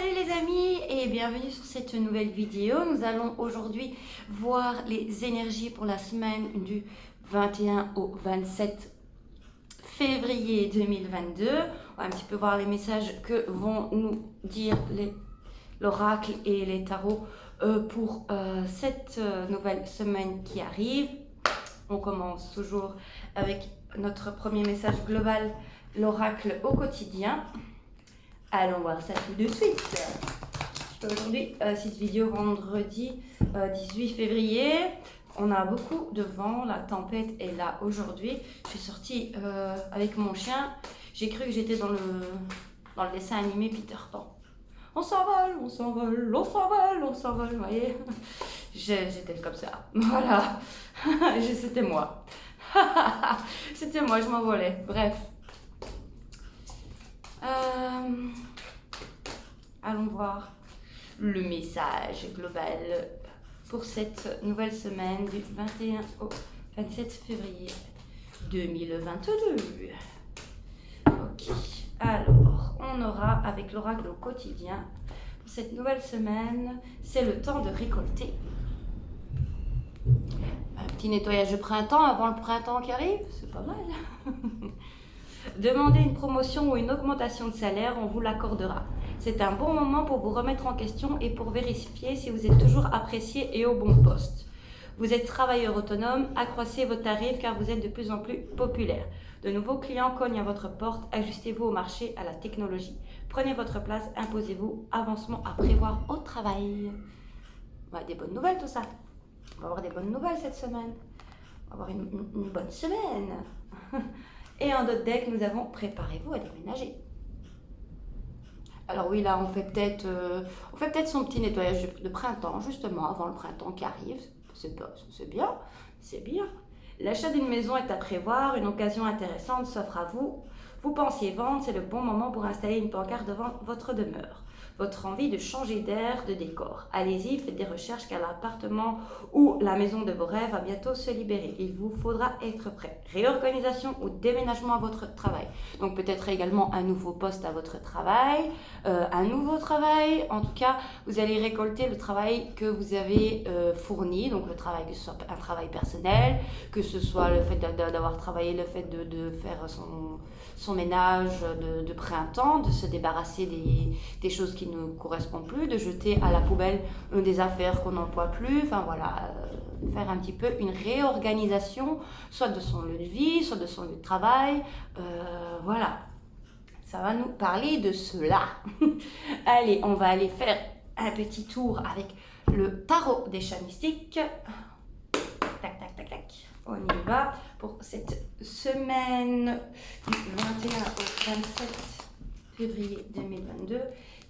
Salut les amis et bienvenue sur cette nouvelle vidéo. Nous allons aujourd'hui voir les énergies pour la semaine du 21 au 27 février 2022. On va un petit peu voir les messages que vont nous dire l'oracle et les tarots pour cette nouvelle semaine qui arrive. On commence toujours avec notre premier message global, l'oracle au quotidien. Allons voir ça tout de suite. Aujourd'hui, cette vidéo vendredi 18 février. On a beaucoup de vent, la tempête est là aujourd'hui. Je suis sortie avec mon chien. J'ai cru que j'étais dans le dessin animé Peter Pan. On s'envole, on s'envole, on s'envole, on s'envole, vous voyez. J'étais comme ça. Voilà. C'était moi. C'était moi, je m'envolais. Bref. Allons voir le message global pour cette nouvelle semaine du 21 au 27 février 2022. Ok, alors on aura avec l'oracle au quotidien pour cette nouvelle semaine, c'est le temps de récolter. Un petit nettoyage de printemps avant le printemps qui arrive, c'est pas mal. Demandez une promotion ou une augmentation de salaire, on vous l'accordera. C'est un bon moment pour vous remettre en question et pour vérifier si vous êtes toujours apprécié et au bon poste. Vous êtes travailleur autonome, accroissez vos tarifs car vous êtes de plus en plus populaire. De nouveaux clients cognent à votre porte, ajustez-vous au marché, à la technologie. Prenez votre place, imposez-vous, avancement à prévoir au travail. Des bonnes nouvelles tout ça. On va avoir des bonnes nouvelles cette semaine. On va avoir une bonne semaine. Et en d'autres deck, nous avons préparez-vous à déménager. Alors oui, là, on fait peut-être son petit nettoyage de printemps, justement, avant le printemps qui arrive. C'est bien, c'est bien. L'achat d'une maison est à prévoir, une occasion intéressante s'offre à vous. Vous pensiez vendre, c'est le bon moment pour installer une pancarte devant votre demeure. Votre envie de changer d'air, de décor. Allez-y, faites des recherches car l'appartement ou la maison de vos rêves va bientôt se libérer. Il vous faudra être prêt. Réorganisation ou déménagement à votre travail. Donc peut-être également un nouveau poste à votre travail, un nouveau travail. En tout cas, vous allez récolter le travail que vous avez fourni. Donc le travail, que ce soit un travail personnel, que ce soit le fait d'avoir travaillé, le fait de faire son ménage de printemps, de se débarrasser des choses qui ne correspondent plus, de jeter à la poubelle des affaires qu'on n'emploie plus, enfin voilà, faire un petit peu une réorganisation, soit de son lieu de vie, soit de son lieu de travail, voilà, ça va nous parler de cela. Allez, on va aller faire un petit tour avec le tarot des chats mystiques. Tac, tac, tac, tac. On y va pour cette semaine du 21 au 27 février 2022.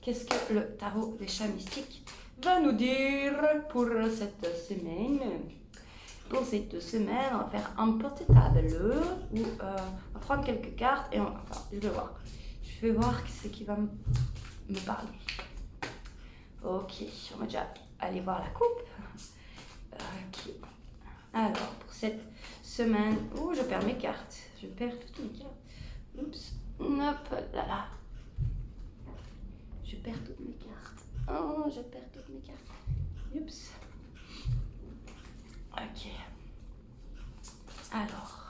Qu'est-ce que le tarot des chats mystiques va nous dire pour cette semaine? Pour cette semaine, on va faire un petit tableau où on va prendre quelques cartes et je vais voir ce qui va me parler. Ok, on va déjà aller voir la coupe. Ok. Alors, pour cette semaine... Oh, je perds mes cartes. Je perds toutes mes cartes. Oups. Hop là. Je perds toutes mes cartes. Oh, je perds toutes mes cartes. Oups. Ok. Alors,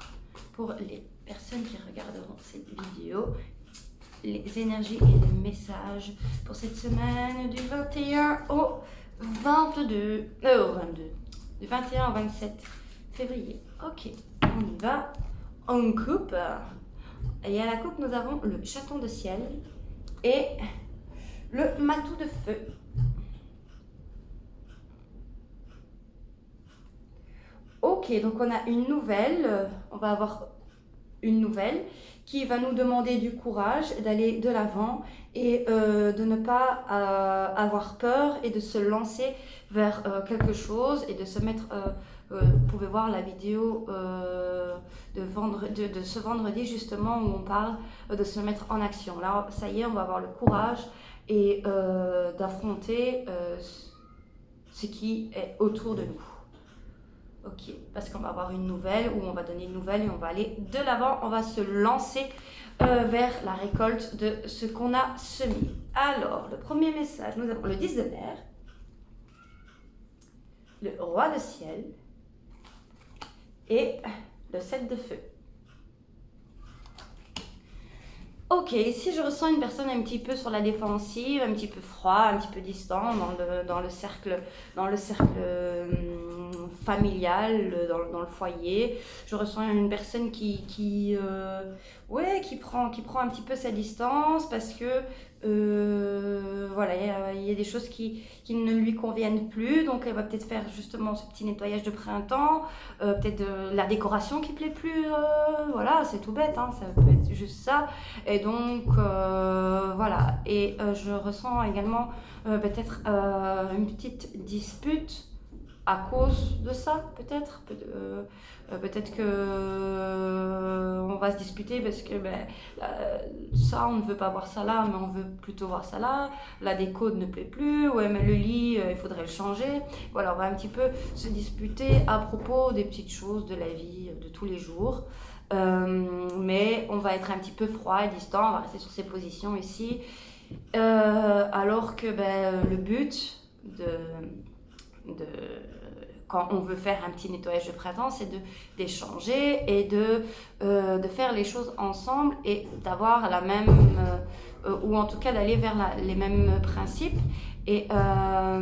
pour les personnes qui regarderont cette vidéo, les énergies et les messages pour cette semaine du 21 au 22. Du 21 au 27 février. Ok, on y va. En coupe. Et à la coupe, nous avons le chaton de ciel et le matou de feu. Ok, donc on a une nouvelle. On va avoir une nouvelle qui va nous demander du courage, d'aller de l'avant et de ne pas avoir peur et de se lancer vers quelque chose et de se mettre... vous pouvez voir la vidéo de ce vendredi justement où on parle de se mettre en action. Là, ça y est, on va avoir le courage et d'affronter ce qui est autour de nous. Ok, parce qu'on va avoir une nouvelle ou on va donner une nouvelle et on va aller de l'avant, on va se lancer vers la récolte de ce qu'on a semé. Alors, le premier message, nous avons le 10 de mer, le roi de ciel et le 7 de feu. Ok, ici je ressens une personne un petit peu sur la défensive, un petit peu froid, un petit peu distant dans le cercle familial, dans le foyer. Je ressens une personne qui prend un petit peu sa distance parce que voilà, il y a des choses qui ne lui conviennent plus. Donc elle va peut-être faire justement ce petit nettoyage de printemps, peut-être de la décoration qui plaît plus. Voilà, c'est tout bête, hein, ça peut être juste ça. Et donc, voilà. Et je ressens également peut-être une petite dispute à cause de ça, peut-être. Peut-être que on va se disputer parce que ça, on ne veut pas voir ça là, mais on veut plutôt voir ça là. La déco ne plaît plus, ouais, mais le lit, il faudrait le changer. Voilà, on va un petit peu se disputer à propos des petites choses de la vie de tous les jours. Mais on va être un petit peu froid et distant, on va rester sur ses positions ici. Alors que le but de quand on veut faire un petit nettoyage de printemps, c'est d'échanger et de faire les choses ensemble et d'avoir la même, ou en tout cas d'aller vers les mêmes principes et de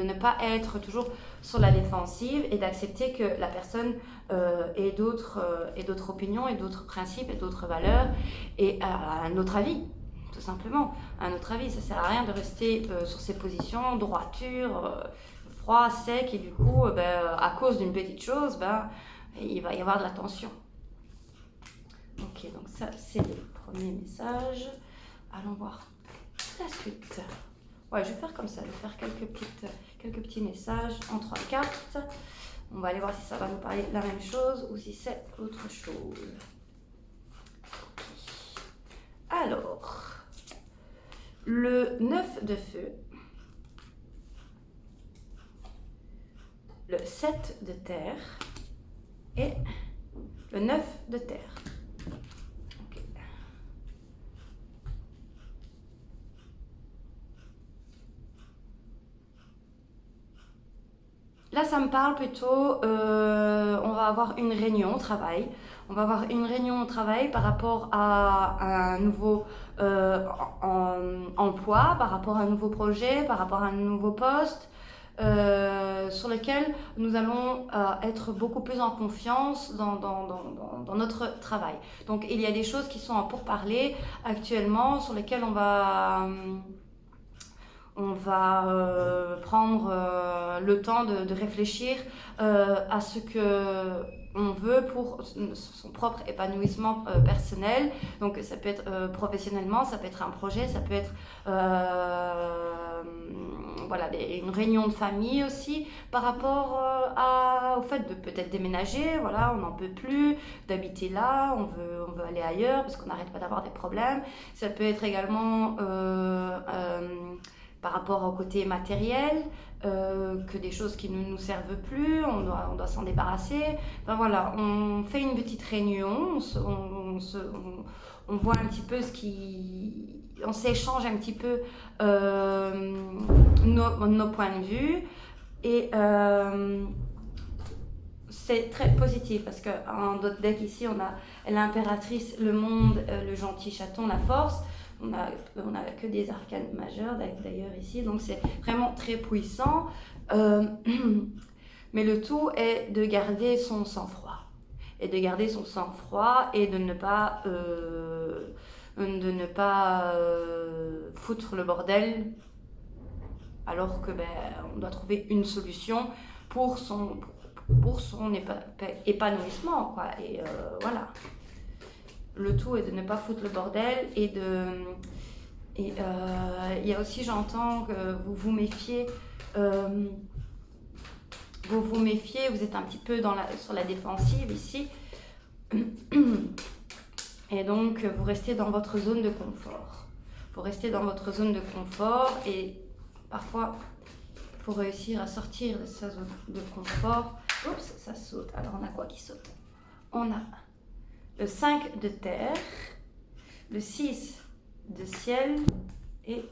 ne pas être toujours sur la défensive et d'accepter que la personne ait d'autres opinions et d'autres principes et d'autres valeurs et un autre avis. Tout simplement, un autre avis, ça sert à rien de rester sur ses positions, droiture, froid, sec, et du coup, à cause d'une petite chose, il va y avoir de la tension. Ok, donc ça, c'est le premier message. Allons voir la suite. Ouais, je vais faire comme ça, je vais faire quelques petits messages en 3 cartes. On va aller voir si ça va nous parler de la même chose ou si c'est autre chose. Okay. Alors, le 9 de feu, le 7 de terre et le 9 de terre. Okay. Là, ça me parle plutôt, on va avoir une réunion au travail. On va avoir une réunion au travail par rapport à un nouveau emploi, par rapport à un nouveau projet, par rapport à un nouveau poste, sur lequel nous allons être beaucoup plus en confiance dans notre travail. Donc, il y a des choses qui sont en pourparlers actuellement sur lesquelles on va prendre le temps de réfléchir à ce que on veut pour son propre épanouissement personnel. Donc ça peut être professionnellement, ça peut être un projet, ça peut être voilà, une réunion de famille aussi par rapport au fait de peut-être déménager. Voilà, on n'en peut plus d'habiter là, on veut aller ailleurs parce qu'on n'arrête pas d'avoir des problèmes. Ça peut être également par rapport au côté matériel, que des choses qui ne nous servent plus, on doit s'en débarrasser. Enfin voilà, on fait une petite réunion, on voit un petit peu on s'échange un petit peu nos points de vue et c'est très positif parce qu'en d'autres decks ici on a l'impératrice, le monde, le gentil chaton, la force. On n'a que des arcanes majeurs d'ailleurs ici, donc c'est vraiment très puissant. Mais le tout est de garder son sang-froid. Et de garder son sang-froid et de ne pas foutre le bordel alors que on doit trouver une solution pour son épanouissement, quoi. Et voilà. Le tout est de ne pas foutre le bordel et il y a aussi, j'entends que vous vous méfiez, vous êtes un petit peu sur la défensive ici, et donc vous restez dans votre zone de confort. Vous restez dans votre zone de confort et parfois pour réussir à sortir de sa zone de confort. Oups, ça saute. Alors on a quoi qui saute? On a le 5 de terre, le 6 de ciel et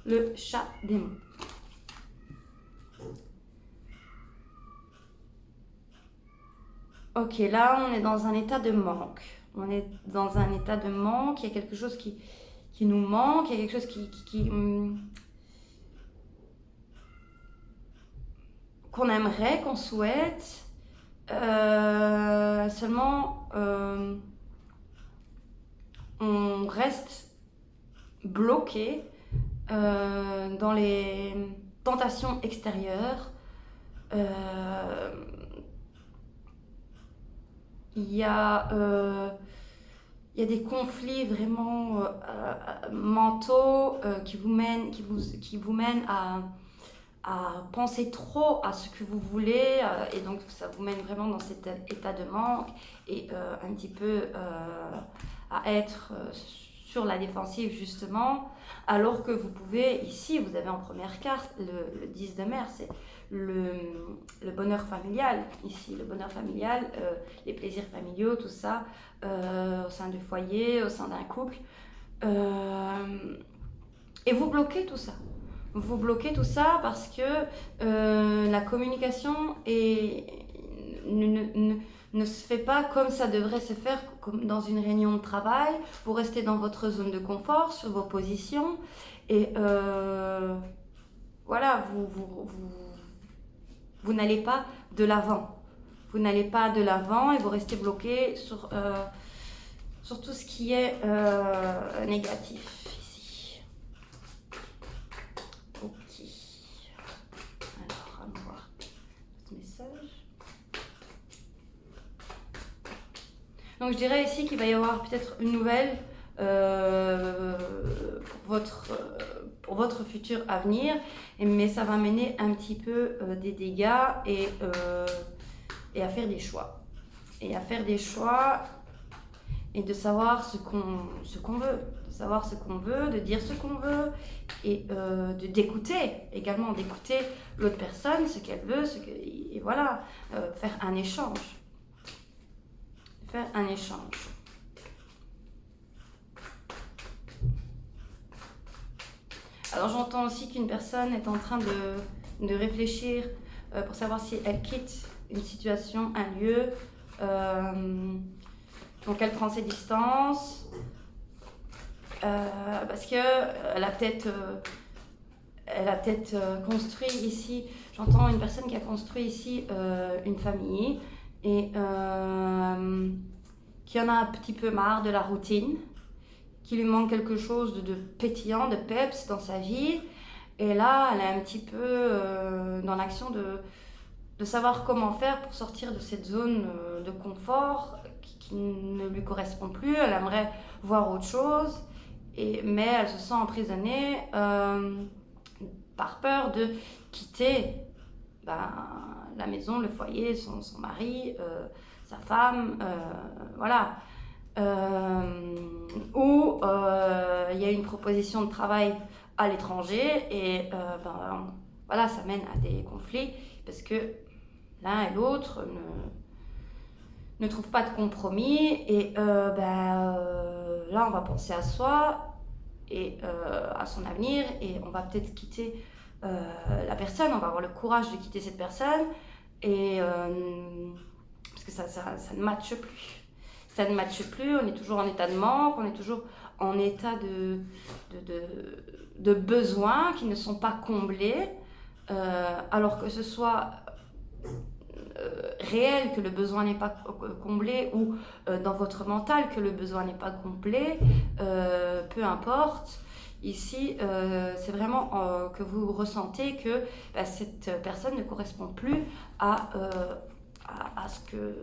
le chat démon. Ok, là on est dans un état de manque. On est dans un état de manque, il y a quelque chose qui nous manque, il y a quelque chose qu'on aimerait, qu'on souhaite. Seulement, on reste bloqué dans les tentations extérieures. Il y a des conflits vraiment mentaux qui vous mènent à penser trop à ce que vous voulez et donc ça vous mène vraiment dans cet état de manque et un petit peu à être sur la défensive justement, alors que vous pouvez, ici vous avez en première carte le 10 de mer, c'est le bonheur familial, ici le bonheur familial, les plaisirs familiaux, tout ça, au sein du foyer, au sein d'un couple, et vous bloquez tout ça. Vous bloquez tout ça parce que la communication ne se fait pas comme ça devrait se faire, comme dans une réunion de travail. Vous restez dans votre zone de confort, sur vos positions, et voilà, vous n'allez pas de l'avant. Vous n'allez pas de l'avant et vous restez bloqué sur tout ce qui est négatif. Donc je dirais ici qu'il va y avoir peut-être une nouvelle pour votre futur avenir, mais ça va mener un petit peu des dégâts et à faire des choix. Et à faire des choix et de savoir ce qu'on veut, de savoir ce qu'on veut, de dire ce qu'on veut et d'écouter également, d'écouter l'autre personne, ce qu'elle veut, et voilà, faire un échange. Faire un échange. Alors j'entends aussi qu'une personne est en train de réfléchir pour savoir si elle quitte une situation, un lieu, donc elle prend ses distances, parce qu'elle a peut-être construit ici, j'entends une personne qui a construit ici une famille, et qui en a un petit peu marre de la routine, qui lui manque quelque chose de pétillant, de peps dans sa vie. Et là, elle est un petit peu dans l'action de savoir comment faire pour sortir de cette zone de confort qui ne lui correspond plus. Elle aimerait voir autre chose, mais elle se sent emprisonnée par peur de quitter la maison, le foyer, son mari, sa femme, voilà. Ou il y a une proposition de travail à l'étranger et voilà, ça mène à des conflits parce que l'un et l'autre ne trouvent pas de compromis et là on va penser à soi et à son avenir et on va peut-être quitter la personne, on va avoir le courage de quitter cette personne et parce que ça ne matche plus. Ça ne matche plus, on est toujours en état de manque, on est toujours en état de besoins qui ne sont pas comblés, alors que ce soit réel que le besoin n'est pas comblé ou dans votre mental que le besoin n'est pas complet, peu importe. Ici, c'est vraiment que vous ressentez que cette personne ne correspond plus à ce que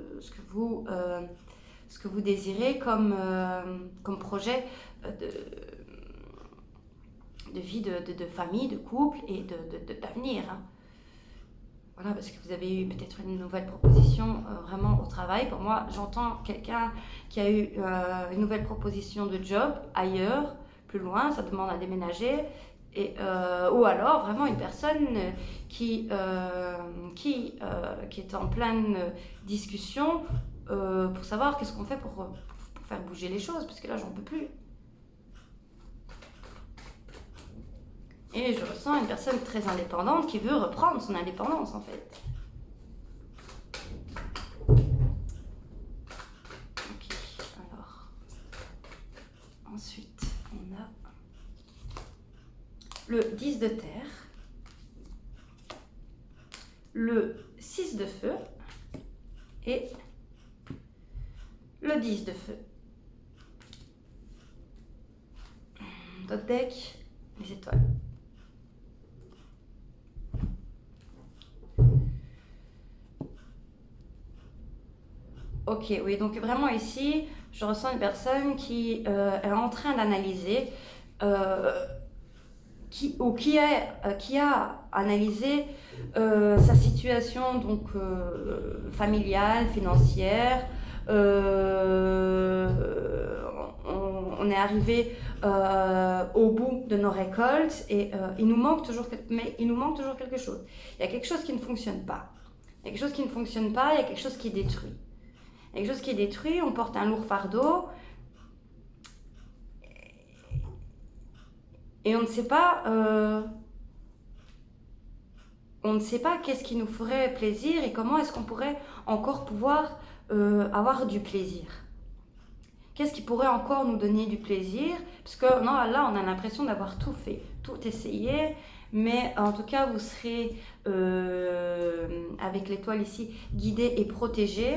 vous désirez comme projet de vie, de famille, de couple et d'avenir. Hein. Voilà, parce que vous avez eu peut-être une nouvelle proposition vraiment au travail. Pour moi, j'entends quelqu'un qui a eu une nouvelle proposition de job ailleurs, plus loin, ça demande à déménager. Ou alors vraiment une personne qui est en pleine discussion pour savoir qu'est-ce qu'on fait pour faire bouger les choses, parce que là j'en peux plus. Et je ressens une personne très indépendante qui veut reprendre son indépendance en fait. Ok, alors ensuite on a le 10 de terre, le 6 de feu et le 10 de feu. Notre deck, les étoiles. Ok, oui, donc vraiment ici, je ressens une personne qui est en train d'analyser, qui a analysé sa situation donc familiale, financière. On est arrivé au bout de nos récoltes et il nous manque toujours quelque chose. Il y a quelque chose qui ne fonctionne pas. Il y a quelque chose qui ne fonctionne pas, il y a quelque chose qui est détruit. Il y a quelque chose qui est détruit, on porte un lourd fardeau et on ne sait pas qu'est-ce qui nous ferait plaisir et comment est-ce qu'on pourrait encore pouvoir avoir du plaisir. Qu'est-ce qui pourrait encore nous donner du plaisir? Parce que non, là, on a l'impression d'avoir tout fait, tout essayé, mais en tout cas, vous serez, avec l'étoile ici, guidé et protégé.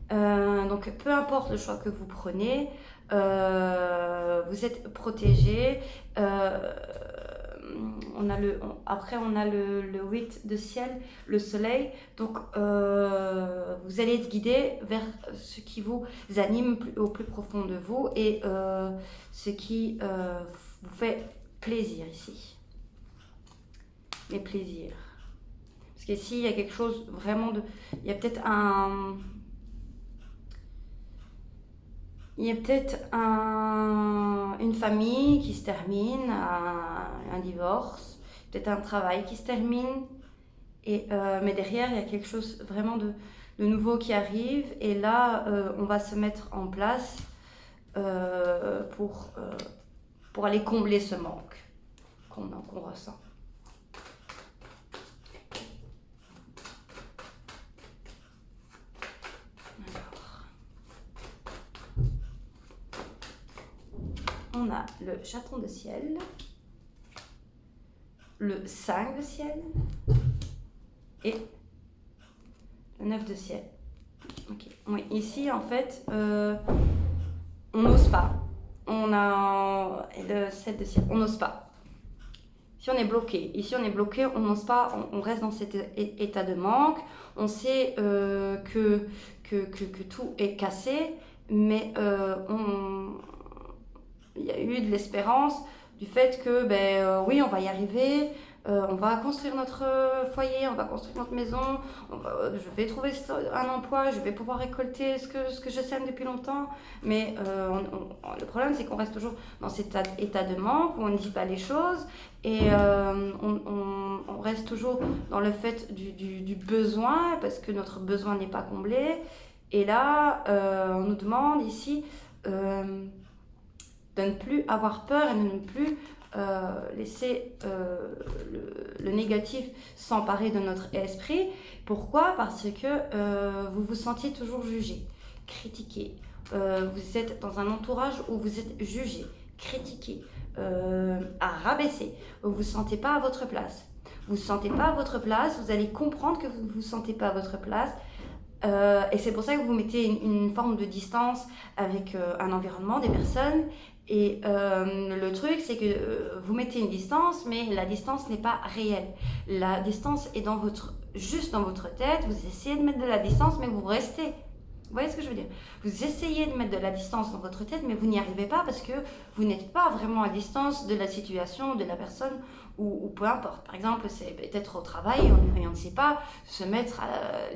Donc, peu importe le choix que vous prenez, vous êtes protégé. Après, on a le 8 de ciel, le soleil. Donc, vous allez être guidé vers ce qui vous anime au plus profond de vous et ce qui vous fait plaisir ici. Les plaisirs. Parce qu'ici, il y a quelque chose vraiment de... Il y a peut-être une famille qui se termine, un divorce, peut-être un travail qui se termine, mais derrière il y a quelque chose vraiment de nouveau qui arrive et là on va se mettre en place pour aller combler ce manque qu'on ressent. On a le chaton de ciel, le 5 de ciel et le 9 de ciel. Okay. Oui, ici en fait, on n'ose pas. On a le 7 de ciel, on n'ose pas. Si on est bloqué, ici on est bloqué, on n'ose pas, on reste dans cet état de manque. On sait que tout est cassé, mais il y a eu de l'espérance du fait que, oui, on va y arriver, on va construire notre foyer, on va construire notre maison, je vais trouver un emploi, je vais pouvoir récolter ce que je sème depuis longtemps. Mais le problème, c'est qu'on reste toujours dans cet état de manque, où on ne dit pas les choses, et on reste toujours dans le fait du besoin, parce que notre besoin n'est pas comblé. Et là, on nous demande ici... de ne plus avoir peur et de ne plus laisser le négatif s'emparer de notre esprit. Pourquoi? Parce que vous vous sentiez toujours jugé, critiqué. Vous êtes dans un entourage où vous êtes jugé, critiqué, à rabaisser. Vous ne vous sentez pas à votre place. Vous ne vous sentez pas à votre place, vous allez comprendre que vous ne vous sentez pas à votre place. Et c'est pour ça que vous mettez une forme de distance avec un environnement, des personnes. Et le truc, c'est que vous mettez une distance, mais la distance n'est pas réelle. La distance est juste dans votre tête. Vous essayez de mettre de la distance, mais vous restez. Vous voyez ce que je veux dire? Vous essayez de mettre de la distance dans votre tête, mais vous n'y arrivez pas parce que vous n'êtes pas vraiment à distance de la situation, de la personne, ou peu importe. Par exemple, c'est peut-être au travail, on ne sait pas se mettre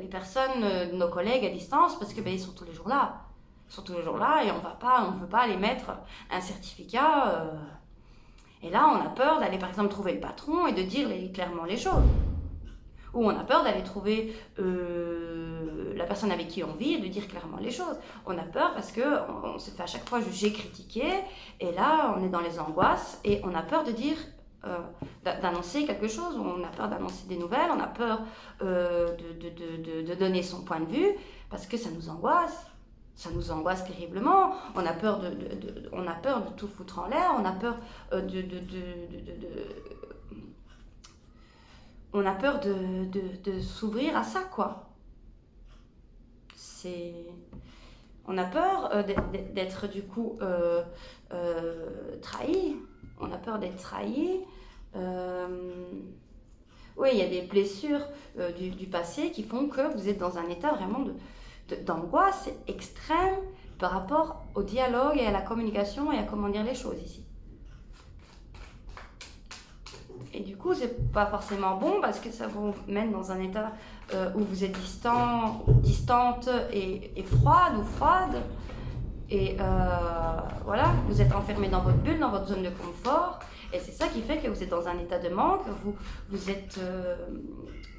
les personnes, nos collègues à distance parce que ils sont tous les jours là. Ils sont tous les jours là et on ne veut pas aller mettre un certificat Et là, on a peur d'aller par exemple trouver le patron et de dire clairement les choses. Ou on a peur d'aller trouver la personne avec qui on vit et de dire clairement les choses. On a peur parce qu'on se fait à chaque fois juger, critiquer, et là on est dans les angoisses et on a peur de dire, d'annoncer quelque chose, on a peur d'annoncer des nouvelles, on a peur de donner son point de vue parce que ça nous angoisse. Ça nous angoisse terriblement, on a peur on a peur de tout foutre en l'air, on a peur on a peur de s'ouvrir à ça, quoi. On a peur d'être du coup trahi. On a peur d'être trahi. Oui, il y a des blessures du passé qui font que vous êtes dans un état vraiment d'angoisse extrême par rapport au dialogue et à la communication et à comment dire les choses ici. Et du coup, c'est pas forcément bon parce que ça vous mène dans un état où vous êtes distante et froide ou froide. Et voilà, vous êtes enfermé dans votre bulle, dans votre zone de confort. Et c'est ça qui fait que vous êtes dans un état de manque. Vous êtes...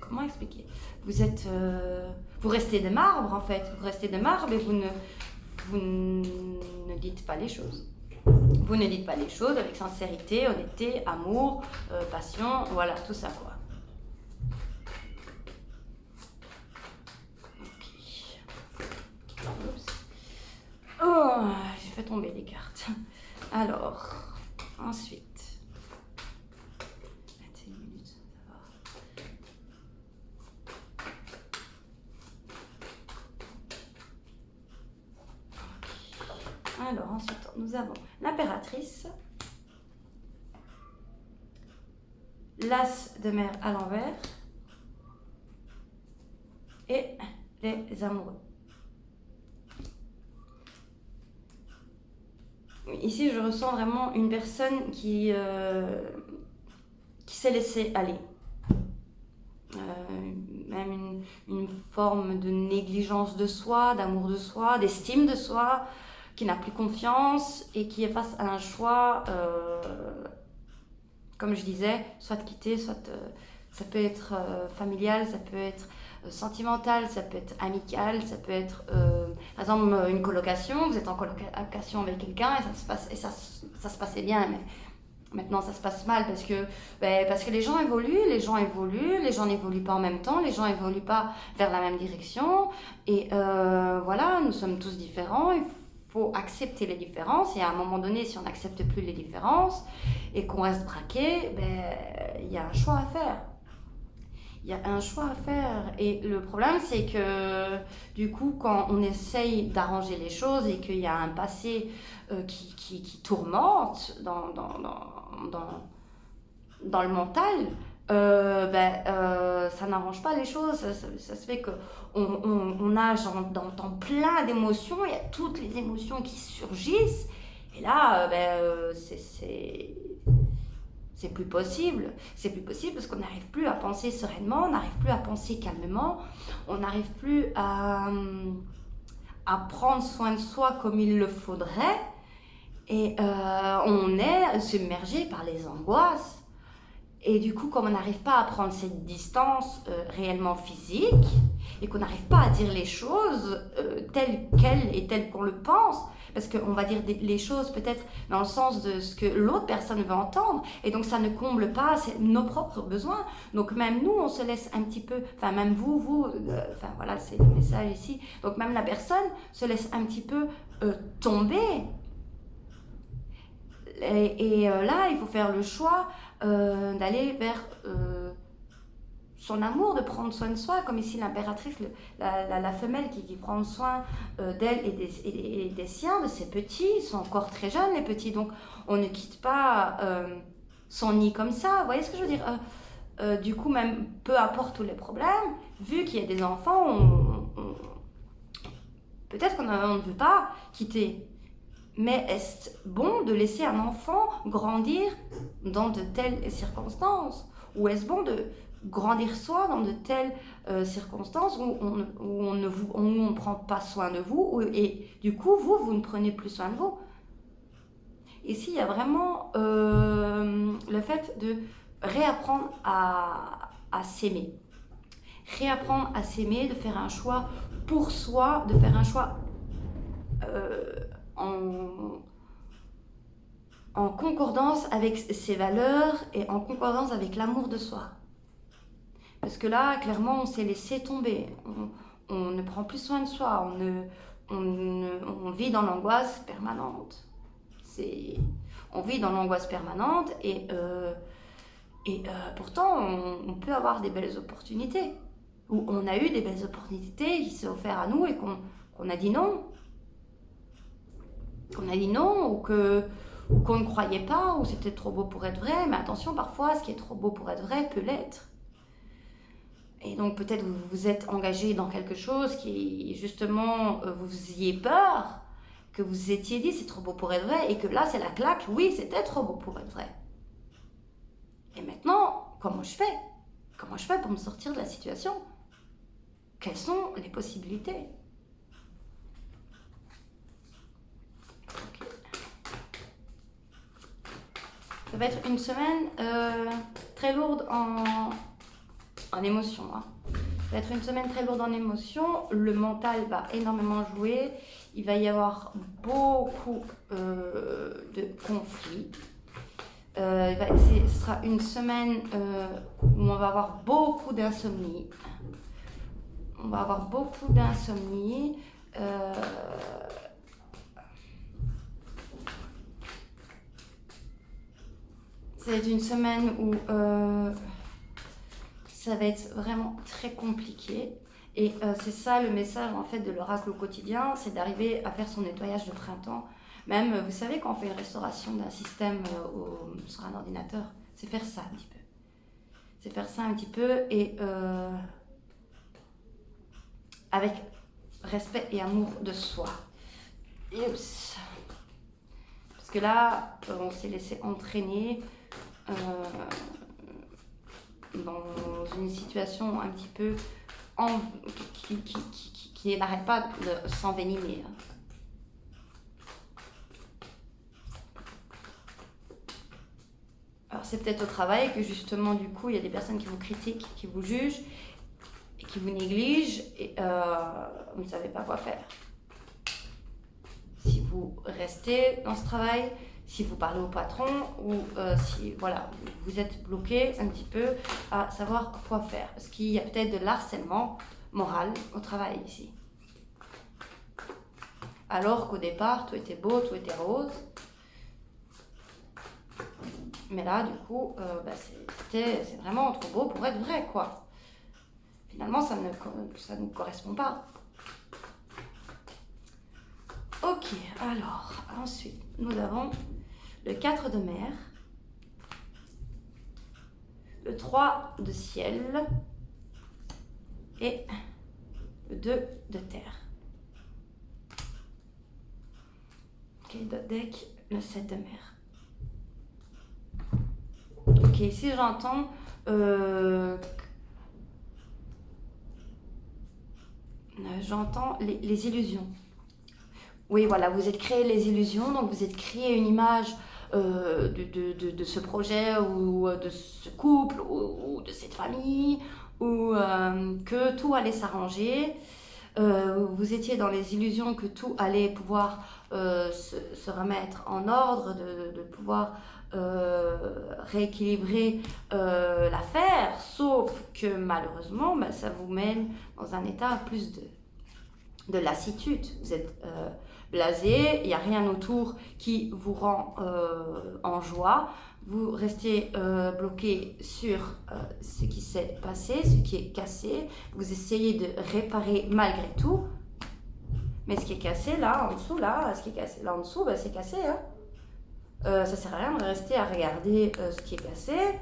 comment expliquer ? Vous restez de marbre en fait. Vous restez de marbre et vous ne dites pas les choses. Vous ne dites pas les choses avec sincérité, honnêteté, amour, passion, voilà, tout ça quoi. Ok. Oups. Oh, j'ai fait tomber les cartes. Alors, ensuite. 21 minutes, ça va. Alors, ensuite, nous avons l'impératrice, l'as de mer à l'envers et les amoureux. Ici, je ressens vraiment une personne qui s'est laissée aller. Même une forme de négligence de soi, d'amour de soi, d'estime de soi, qui n'a plus confiance et qui est face à un choix, comme je disais, soit de quitter, soit ça peut être familial, ça peut être sentimental, ça peut être amical, ça peut être par exemple une colocation, vous êtes en colocation avec quelqu'un et ça se passait bien, mais maintenant ça se passe mal parce que les gens évoluent, les gens n'évoluent pas en même temps, les gens n'évoluent pas vers la même direction et voilà, nous sommes tous différents, il faut accepter les différences et à un moment donné, si on n'accepte plus les différences et qu'on reste braqué, il y a un choix à faire. Il y a un choix à faire et le problème c'est que du coup quand on essaye d'arranger les choses et qu'il y a un passé qui tourmente dans le mental, ça n'arrange pas les choses, ça se fait qu'on nage dans plein d'émotions, il y a toutes les émotions qui surgissent et là c'est plus possible. C'est plus possible parce qu'on n'arrive plus à penser sereinement, on n'arrive plus à penser calmement, on n'arrive plus à prendre soin de soi comme il le faudrait. Et on est submergé par les angoisses. Et du coup, comme on n'arrive pas à prendre cette distance réellement physique et qu'on n'arrive pas à dire les choses telles qu'elles et telles qu'on le pense, parce qu'on va dire les choses peut-être dans le sens de ce que l'autre personne veut entendre, et donc ça ne comble pas nos propres besoins. Donc même nous, on se laisse un petit peu, enfin même vous, enfin voilà, c'est le message ici. Donc même la personne se laisse un petit peu tomber. Et là, il faut faire le choix d'aller vers son amour, de prendre soin de soi, comme ici l'impératrice, la femelle qui prend soin d'elle et des siens, de ses petits. Ils sont encore très jeunes, les petits, donc on ne quitte pas son nid comme ça. Vous voyez ce que je veux dire du coup, même peu importe tous les problèmes, vu qu'il y a des enfants, peut-être qu'on ne veut pas quitter. Mais est-ce bon de laisser un enfant grandir dans de telles circonstances? Ou est-ce bon de grandir soi dans de telles circonstances où on ne prend pas soin de vous et du coup, vous ne prenez plus soin de vous? Ici, il y a vraiment le fait de réapprendre à s'aimer. Réapprendre à s'aimer, de faire un choix pour soi, de faire un choix en concordance avec ses valeurs et en concordance avec l'amour de soi. Parce que là, clairement, on s'est laissé tomber. On ne prend plus soin de soi. On vit dans l'angoisse permanente. On vit dans l'angoisse permanente et pourtant, on peut avoir des belles opportunités. Ou on a eu des belles opportunités qui s'est offert à nous et qu'on a dit non. Qu'on a dit non ou qu'on ne croyait pas, ou c'était trop beau pour être vrai. Mais attention, parfois, ce qui est trop beau pour être vrai peut l'être. Et donc peut-être vous vous êtes engagé dans quelque chose qui, justement, vous faisiez peur, que vous vous étiez dit c'est trop beau pour être vrai, et que là c'est la claque, oui c'était trop beau pour être vrai. Et maintenant, comment je fais? Comment je fais pour me sortir de la situation? Quelles sont les possibilités? Okay. Ça va être une semaine très lourde en émotions. Hein. Ça va être une semaine très lourde en émotions. Le mental va énormément jouer. Il va y avoir beaucoup de conflits. Ce sera une semaine où on va avoir beaucoup d'insomnie. On va avoir beaucoup d'insomnie. Ça va être une semaine où ça va être vraiment très compliqué. Et c'est ça le message en fait de l'oracle au quotidien, c'est d'arriver à faire son nettoyage de printemps. Même, vous savez, quand on fait une restauration d'un système sur un ordinateur, c'est faire ça un petit peu. C'est faire ça un petit peu et avec respect et amour de soi. Oups. Parce que là, on s'est laissé entraîner dans une situation un petit peu qui n'arrête pas de s'envenimer. Alors c'est peut-être au travail que justement du coup il y a des personnes qui vous critiquent, qui vous jugent et qui vous négligent et vous ne savez pas quoi faire. Si vous restez dans ce travail, si vous parlez au patron ou si voilà, vous êtes bloqué un petit peu à savoir quoi faire. Parce qu'il y a peut-être de l'harcèlement moral au travail ici. Alors qu'au départ, tout était beau, tout était rose. Mais là, du coup, c'est vraiment trop beau pour être vrai, quoi. Finalement, ça ne correspond pas. Ok, alors, ensuite, nous avons le 4 de mer, le 3 de ciel et le 2 de terre. Ok, d'autres deck, le 7 de mer. Ok, ici j'entends les illusions. Oui, voilà, vous êtes créé les illusions, donc vous êtes créé une image de ce projet ou de ce couple ou de cette famille, ou que tout allait s'arranger. Vous étiez dans les illusions que tout allait pouvoir se remettre en ordre, de pouvoir rééquilibrer l'affaire, sauf que malheureusement, ça vous mène dans un état plus de lassitude. Vous êtes blasé, il n'y a rien autour qui vous rend en joie. Vous restez bloqué sur ce qui s'est passé, ce qui est cassé. Vous essayez de réparer malgré tout. Mais ce qui est cassé là en dessous, c'est cassé. Hein. Ça sert à rien de rester à regarder ce qui est cassé.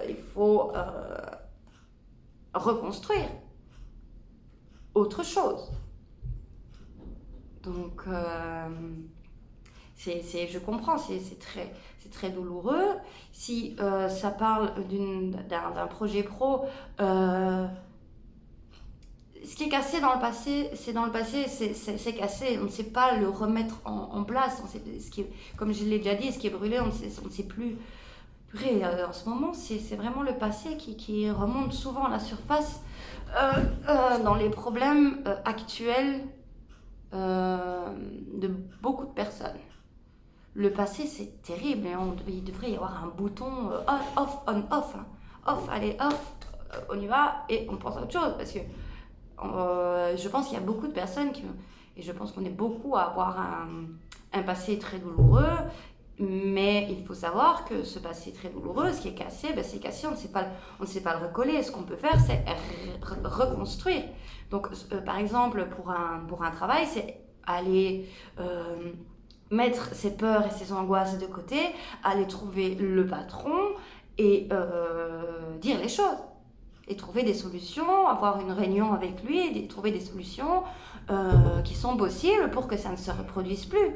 Il faut reconstruire autre chose. Donc, je comprends, c'est très douloureux. Si ça parle d'un projet pro, ce qui est cassé dans le passé, c'est dans le passé, c'est cassé. On ne sait pas le remettre en place. Comme je l'ai déjà dit, ce qui est brûlé, on ne sait plus. En ce moment, c'est vraiment le passé qui remonte souvent à la surface dans les problèmes actuels de beaucoup de personnes. Le passé, c'est terrible. Et il devrait y avoir un bouton off, on, off. Hein. Off, allez, off, on y va et on pense à autre chose. Parce que je pense qu'il y a beaucoup de personnes et je pense qu'on est beaucoup à avoir un passé très douloureux. Mais il faut savoir que ce passé très douloureux, ce qui est cassé, c'est cassé, on ne sait pas le recoller. Ce qu'on peut faire, c'est reconstruire. Donc, par exemple, pour un travail, c'est aller mettre ses peurs et ses angoisses de côté, aller trouver le patron et dire les choses. Et trouver des solutions, avoir une réunion avec lui et trouver des solutions qui sont possibles pour que ça ne se reproduise plus.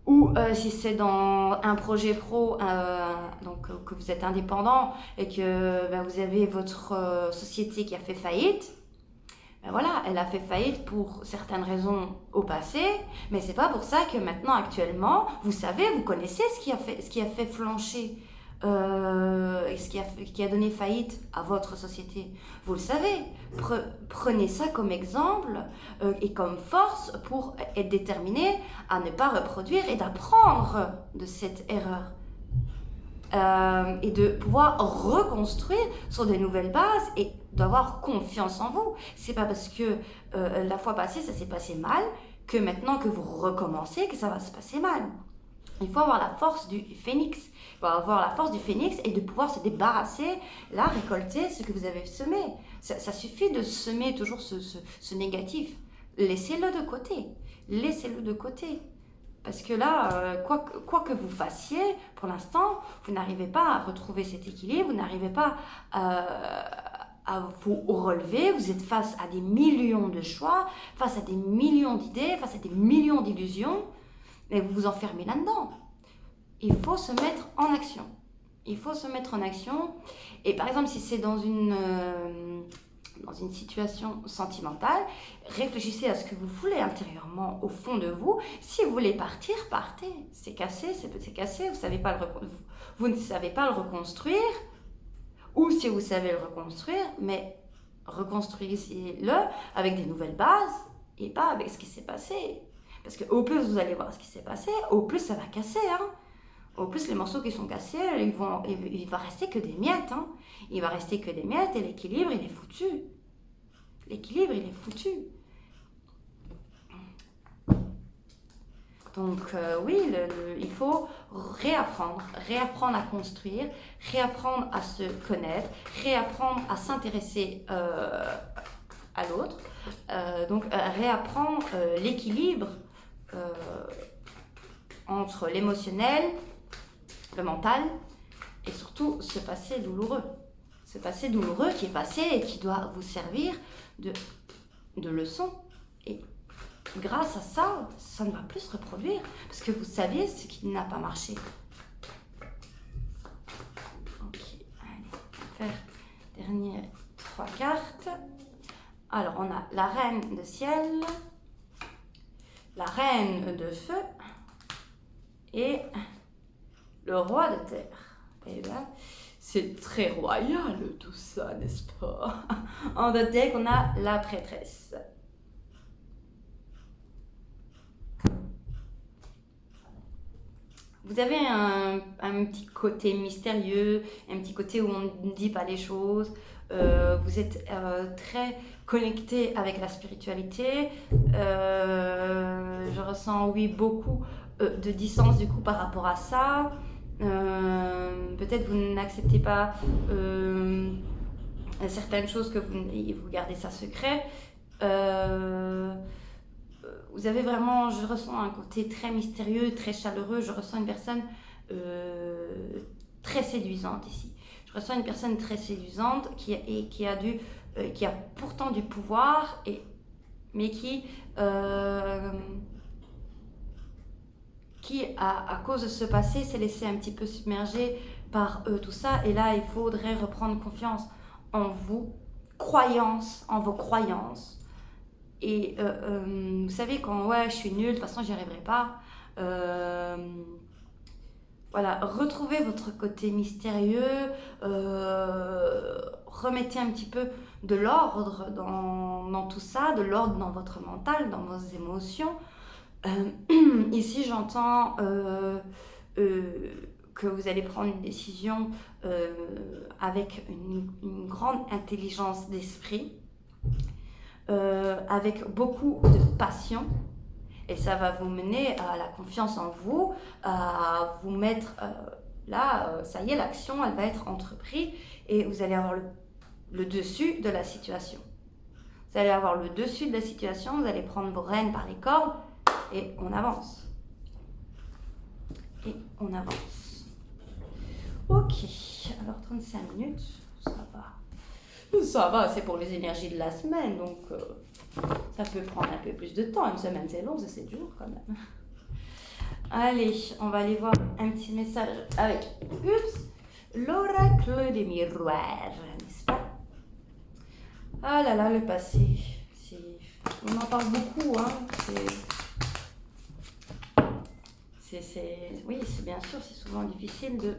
Ou si c'est dans un projet pro, donc que vous êtes indépendant et que vous avez votre société qui a fait faillite, voilà, elle a fait faillite pour certaines raisons au passé, mais c'est pas pour ça que maintenant, actuellement, vous savez, vous connaissez ce qui a fait flancher et qui a donné faillite à votre société. Vous le savez. Prenez ça comme exemple et comme force pour être déterminé à ne pas reproduire et d'apprendre de cette erreur. Et de pouvoir reconstruire sur de nouvelles bases et d'avoir confiance en vous. C'est pas parce que la fois passée ça s'est passé mal que maintenant que vous recommencez que ça va se passer mal. Il faut avoir la force du phénix. Il faut avoir la force du phénix et de pouvoir se débarrasser, là, récolter ce que vous avez semé. Ça suffit de semer toujours ce négatif. Laissez-le de côté. Laissez-le de côté. Parce que là, quoi que vous fassiez, pour l'instant, vous n'arrivez pas à retrouver cet équilibre, vous n'arrivez pas à vous relever, vous êtes face à des millions de choix, face à des millions d'idées, face à des millions d'illusions, et vous vous enfermez là-dedans. Il faut se mettre en action. Il faut se mettre en action. Et par exemple, si c'est dans une situation sentimentale, réfléchissez à ce que vous voulez intérieurement, au fond de vous. Si vous voulez partir, partez. C'est cassé, c'est cassé, vous ne savez pas le reconstruire. Ou si vous savez le reconstruire, mais reconstruisez-le avec des nouvelles bases et pas avec ce qui s'est passé. Parce que au plus vous allez voir ce qui s'est passé, au plus ça va casser. Hein. Au plus les morceaux qui sont cassés, il va rester que des miettes. Hein. Il va rester que des miettes et l'équilibre, il est foutu. L'équilibre, il est foutu. Donc oui, il faut réapprendre à construire, réapprendre à se connaître, réapprendre à s'intéresser à l'autre. Donc réapprendre l'équilibre entre l'émotionnel, le mental et surtout ce passé douloureux. Ce passé douloureux qui est passé et qui doit vous servir de leçon. Et grâce à ça, ça ne va plus se reproduire parce que vous saviez ce qui n'a pas marché. Ok, allez, on va faire dernières 3 cartes. Alors, on a la reine de ciel, la reine de feu et le roi de terre. Et là, c'est très royal tout ça, n'est-ce pas? En deux decks, on a la prêtresse. Vous avez un petit côté mystérieux, un petit côté où on ne dit pas les choses. Vous êtes très connecté avec la spiritualité. Je ressens, oui, beaucoup de distance du coup par rapport à ça. Peut-être vous n'acceptez pas certaines choses que vous gardez ça secret. Vous avez vraiment, je ressens un côté très mystérieux, très chaleureux. Je ressens une personne très séduisante ici. Je ressens une personne très séduisante qui a pourtant du pouvoir, mais qui à cause de ce passé, s'est laissé un petit peu submerger par tout ça. Et là, il faudrait reprendre confiance en vous croyance en vos croyances. Et vous savez, quand ouais, je suis nulle, de toute façon, j'y arriverai pas. Voilà, retrouvez votre côté mystérieux, remettez un petit peu de l'ordre dans tout ça, de l'ordre dans votre mental, dans vos émotions. Ici, j'entends que vous allez prendre une décision avec une grande intelligence d'esprit, avec beaucoup de passion. Et ça va vous mener à la confiance en vous, à vous mettre là, ça y est, l'action, elle va être entreprise et vous allez avoir le dessus de la situation. Vous allez avoir le dessus de la situation, vous allez prendre vos rênes par les cordes et on avance. Et on avance. Ok, alors 35 minutes, ça va. Ça va, c'est pour les énergies de la semaine, donc ça peut prendre un peu plus de temps. Une semaine, c'est long, c'est 7 jours quand même. Allez, on va aller voir un petit message avec l'oracle des miroirs, n'est-ce pas? Ah là là, le passé. On en parle beaucoup, hein. Oui, c'est bien sûr, c'est souvent difficile de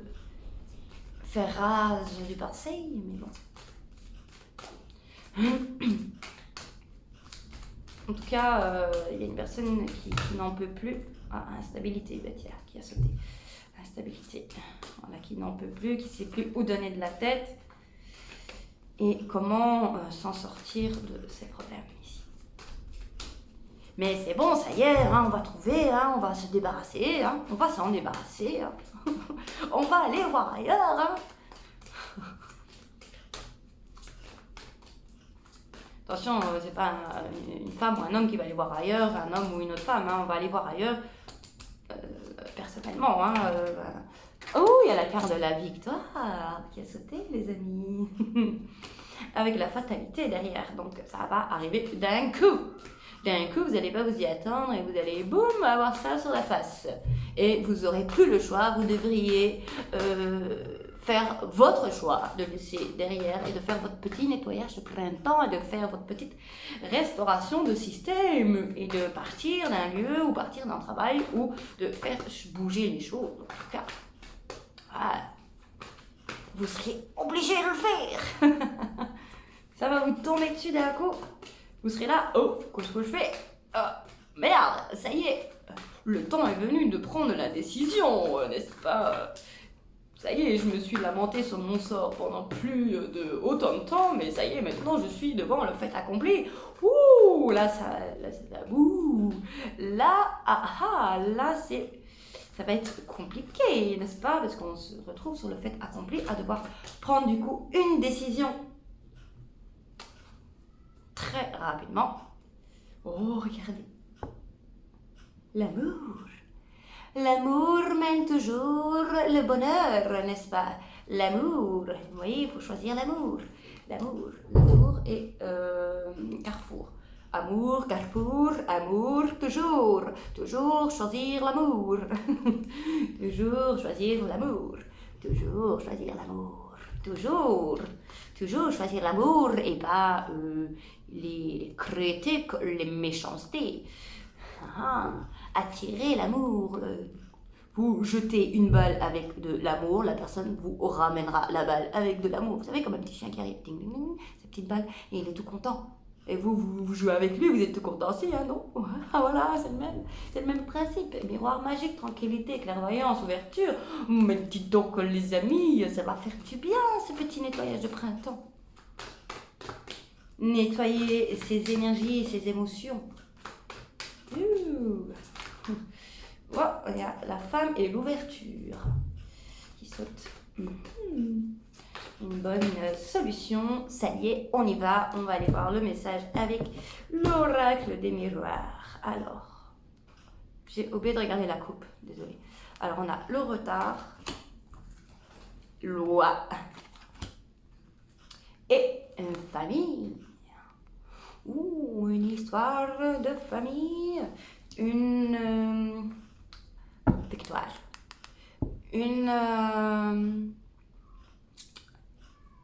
faire rage du passé, mais bon. En tout cas, il y a une personne qui n'en peut plus. Ah, instabilité, bah tiens, qui a sauté. Instabilité. Voilà, qui n'en peut plus, qui ne sait plus où donner de la tête. Et comment s'en sortir de ces problèmes ici. Mais c'est bon, ça y est, hein, on va trouver, hein, on va se débarrasser, hein, on va s'en débarrasser. Hein. On va aller voir ailleurs. Hein. Attention, c'est pas une femme ou un homme qui va aller voir ailleurs, un homme ou une autre femme, hein, on va aller voir ailleurs personnellement. Hein, Oh, il y a la carte de la victoire qui a sauté, les amis. Avec la fatalité derrière, donc ça va arriver d'un coup. D'un coup, vous n'allez pas vous y attendre et vous allez, boum, avoir ça sur la face. Et vous n'aurez plus le choix, vous devriez faire votre choix de laisser derrière et de faire votre petit nettoyage de printemps et de faire votre petite restauration de système et de partir d'un lieu ou partir d'un travail ou de faire bouger les choses. En tout cas, voilà. Vous serez obligé de le faire. Ça va vous tomber dessus d'un coup. Vous serez là, oh, qu'est-ce que je fais? Merde, ça y est, le temps est venu de prendre la décision, n'est-ce pas? Ça y est, je me suis lamenté sur mon sort pendant plus de autant de temps, mais ça y est, maintenant je suis devant le fait accompli. Ouh, là, ouh, là, ça va être compliqué, n'est-ce pas? Parce qu'on se retrouve sur le fait accompli à devoir prendre du coup une décision très rapidement. Oh, regardez. L'amour. L'amour mène toujours le bonheur, n'est-ce pas? L'amour. Vous voyez, il faut choisir l'amour. L'amour et Carrefour. Amour, Carrefour, amour, toujours. Toujours choisir l'amour. Toujours choisir l'amour. Toujours choisir l'amour. Toujours choisir l'amour et pas les critiques, les méchancetés. Attirer l'amour. Vous jetez une balle avec de l'amour, la personne vous ramènera la balle avec de l'amour. Vous savez, comme un petit chien qui arrive, ding, ding, ding, sa petite balle, et il est tout content. Et vous jouez avec lui, vous êtes tout content aussi, hein, non? Ah voilà, c'est le même principe. Miroir magique, tranquillité, clairvoyance, ouverture. Mais dites donc, les amis, ça va faire du bien, ce petit nettoyage de printemps. Nettoyer ses énergies, ses émotions. Oh, il y a la femme et l'ouverture qui sautent. Une bonne solution. Ça y est, on y va. On va aller voir le message avec l'oracle des miroirs. Alors, j'ai oublié de regarder la coupe. Désolée. Alors, on a le retard, loi et une famille. Ouh, une histoire de famille. Une victoire.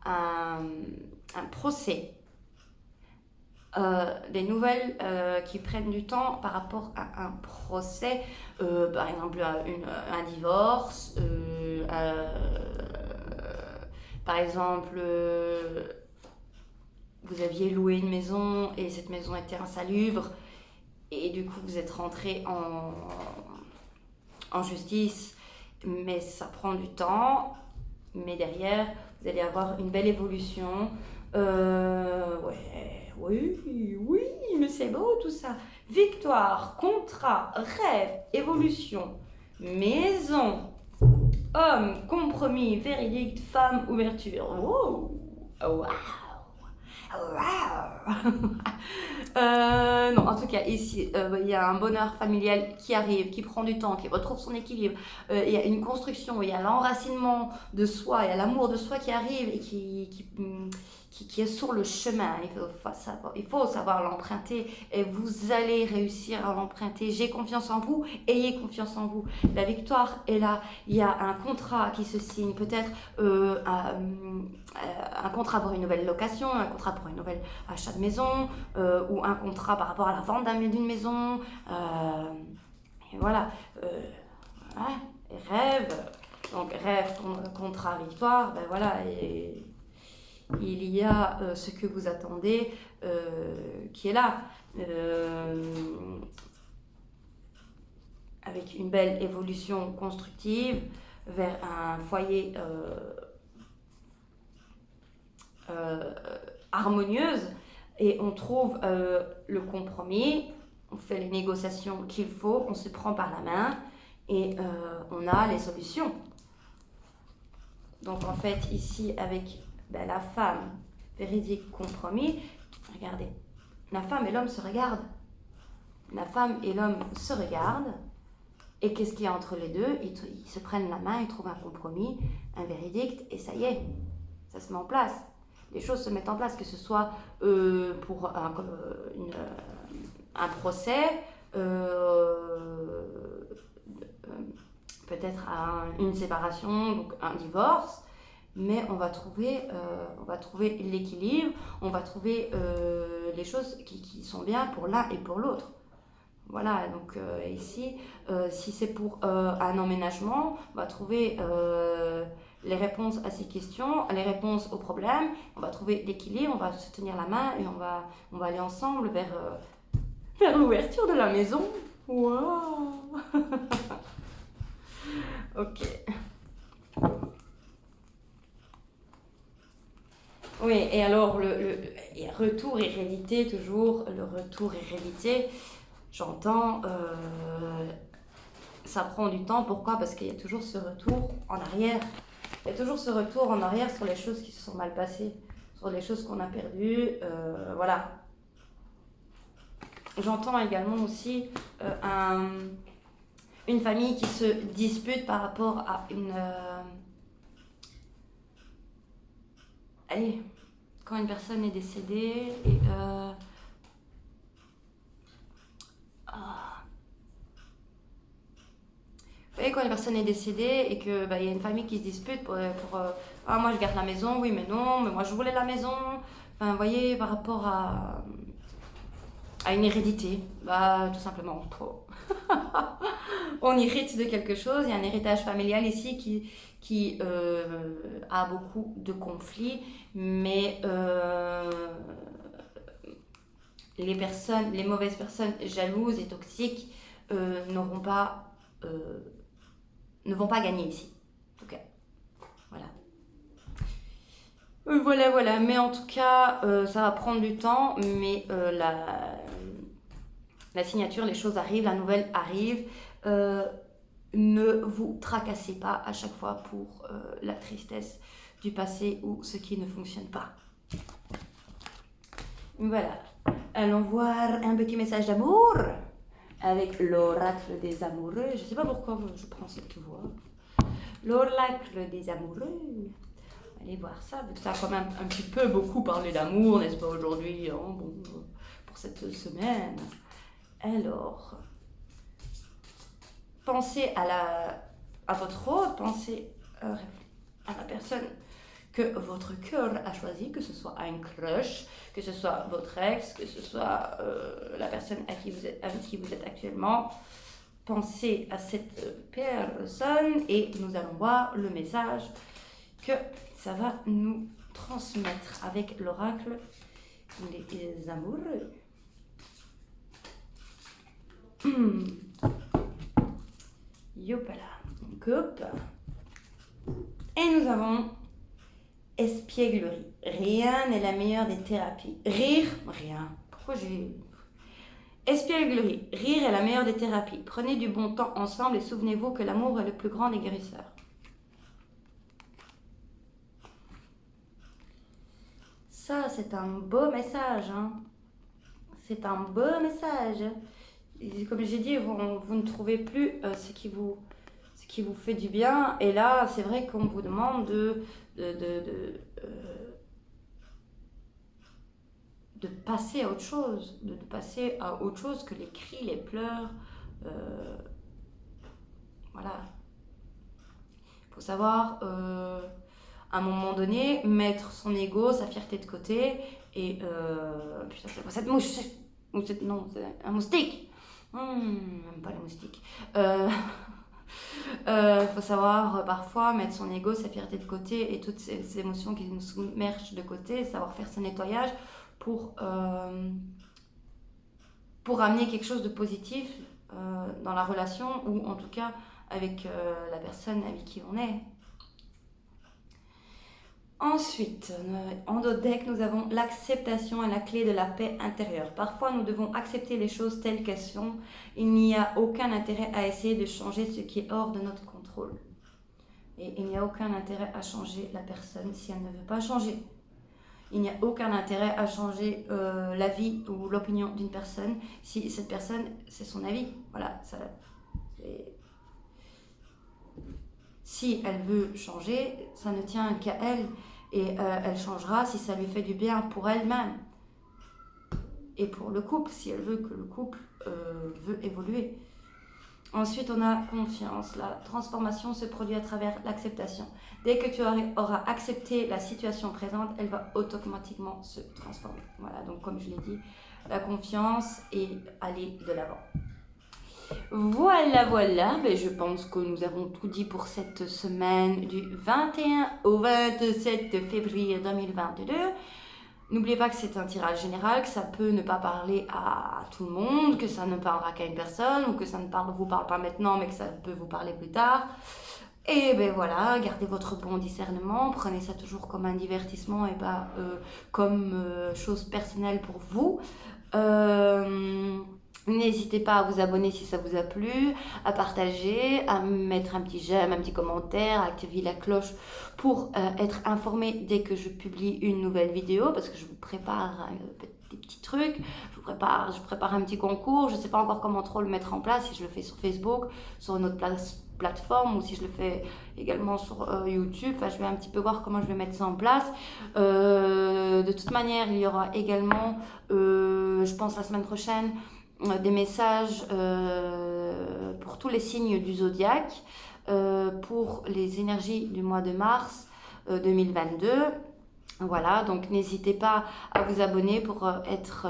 Un procès. des nouvelles qui prennent du temps par rapport à un procès, par exemple un divorce, par exemple vous aviez loué une maison et cette maison était insalubre et du coup vous êtes rentré en justice, mais ça prend du temps, mais derrière vous allez avoir une belle évolution. Ouais, oui, mais c'est beau tout ça. Victoire, contrat, rêve, évolution, maison, homme, compromis, verdict, femme, ouverture. Wow, wow. Non, en tout cas, ici, il y a un bonheur familial qui arrive, qui prend du temps, qui retrouve son équilibre. Il y a une construction, il y a l'enracinement de soi, il y a l'amour de soi qui arrive et qui est sur le chemin. Il faut savoir l'emprunter et vous allez réussir à l'emprunter. J'ai confiance en vous, ayez confiance en vous. La victoire est là. Il y a un contrat qui se signe, peut-être un contrat pour une nouvelle location, un contrat pour une nouvelle achat de maison, ou un contrat par rapport à la vente d'une maison. Et voilà. Ouais, et rêve. Donc rêve, contrat, victoire. Ben voilà. Et il y a ce que vous attendez qui est là. Avec une belle évolution constructive vers un foyer harmonieuse, et on trouve le compromis, on fait les négociations qu'il faut, on se prend par la main et on a les solutions. Donc en fait ici avec la femme, véridique, compromis, regardez, la femme et l'homme se regardent. La femme et l'homme se regardent. Et qu'est-ce qu'il y a entre les deux? Ils se prennent la main, ils trouvent un compromis, un verdict, et ça y est, ça se met en place. Les choses se mettent en place, que ce soit pour un procès, peut-être une séparation, donc un divorce, mais on va trouver l'équilibre, on va trouver les choses qui sont bien pour l'un et pour l'autre. Voilà, donc ici, si c'est pour un emménagement, on va trouver les réponses à ces questions, les réponses aux problèmes, on va trouver l'équilibre, on va se tenir la main et on va aller ensemble vers l'ouverture de la maison. Waouh. Ok. Oui, et alors le retour hérédité, toujours le retour hérédité. J'entends, ça prend du temps. Pourquoi? Parce qu'il y a toujours ce retour en arrière. Il y a toujours ce retour en arrière sur les choses qui se sont mal passées, sur les choses qu'on a perdues. Voilà. J'entends également aussi une famille qui se dispute par rapport à allez, quand une personne est décédée et vous voyez, quand une personne est décédée et que y a une famille qui se dispute pour ah, moi je garde la maison, oui mais non, mais moi je voulais la maison. Enfin, vous voyez, par rapport à une hérédité, tout simplement. On hérite de quelque chose, il y a un héritage familial ici qui a beaucoup de conflits, mais les mauvaises personnes jalouses et toxiques ne vont pas gagner ici. Ok, voilà. Voilà, mais en tout cas, ça va prendre du temps, mais la signature, les choses arrivent, la nouvelle arrive. Ne vous tracassez pas à chaque fois pour la tristesse du passé ou ce qui ne fonctionne pas. Voilà. Allons voir un petit message d'amour avec l'oracle des amoureux. Je ne sais pas pourquoi je prends cette voix. L'oracle des amoureux. Allez voir ça, vu que ça a quand même un petit peu beaucoup parlé d'amour, n'est-ce pas, aujourd'hui, hein, bon, pour cette semaine. Alors, pensez à votre hôte, pensez à la personne que votre cœur a choisi, que ce soit un crush, que ce soit votre ex, que ce soit la personne avec qui vous êtes actuellement. Pensez à cette personne et nous allons voir le message que ça va nous transmettre avec l'oracle des amoureux. Yopala, coupe. Et nous avons espièglerie. Rien n'est la meilleure des thérapies. Rire, rien. Pourquoi j'ai... Espièglerie. Rire est la meilleure des thérapies. Prenez du bon temps ensemble et souvenez-vous que l'amour est le plus grand des guérisseurs. Ça, c'est un beau message. Hein. C'est un beau message. Et comme j'ai dit, vous ne trouvez plus ce qui vous fait du bien. Et là, c'est vrai qu'on vous demande de passer à autre chose. De passer à autre chose que les cris, les pleurs. Voilà. Il faut savoir, à un moment donné, mettre son ego, sa fierté de côté. Et putain, c'est quoi cette mouche? Non, c'est un moustique. Même pas les moustiques. Faut savoir parfois mettre son ego, sa fierté de côté et toutes ces émotions qui nous submergent de côté, savoir faire ce nettoyage pour amener quelque chose de positif dans la relation ou en tout cas avec la personne avec qui on est. Ensuite, en notre deck, nous avons l'acceptation et la clé de la paix intérieure. Parfois, nous devons accepter les choses telles qu'elles sont. Il n'y a aucun intérêt à essayer de changer ce qui est hors de notre contrôle. Et il n'y a aucun intérêt à changer la personne si elle ne veut pas changer. Il n'y a aucun intérêt à changer l'avis ou l'opinion d'une personne si cette personne, c'est son avis. Voilà, ça... Si elle veut changer, ça ne tient qu'à elle et elle changera si ça lui fait du bien pour elle-même et pour le couple, si elle veut que le couple veut évoluer. Ensuite, on a confiance. La transformation se produit à travers l'acceptation. Dès que tu auras accepté la situation présente, elle va automatiquement se transformer. Voilà, donc comme je l'ai dit, la confiance et aller de l'avant. Voilà, ben, je pense que nous avons tout dit pour cette semaine du 21 au 27 février 2022. N'oubliez pas que c'est un tirage général, que ça peut ne pas parler à tout le monde, que ça ne parlera qu'à une personne, ou que ça ne vous parle pas maintenant, mais que ça peut vous parler plus tard. Et ben voilà, gardez votre bon discernement, prenez ça toujours comme un divertissement et pas comme chose personnelle pour vous. N'hésitez pas à vous abonner si ça vous a plu, à partager, à mettre un petit j'aime, un petit commentaire, à activer la cloche pour être informé dès que je publie une nouvelle vidéo, parce que je vous prépare des petits trucs, je prépare un petit concours, je ne sais pas encore comment trop le mettre en place, si je le fais sur Facebook, sur une autre plateforme ou si je le fais également sur YouTube. Enfin, je vais un petit peu voir comment je vais mettre ça en place. De toute manière, il y aura également, je pense la semaine prochaine, des messages pour tous les signes du zodiaque, pour les énergies du mois de mars 2022. Voilà, donc n'hésitez pas à vous abonner pour être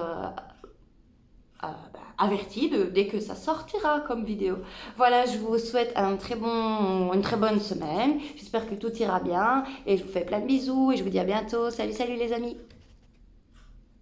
averti dès que ça sortira comme vidéo. Voilà, je vous souhaite une très bonne semaine. J'espère que tout ira bien et je vous fais plein de bisous et je vous dis à bientôt. Salut les amis!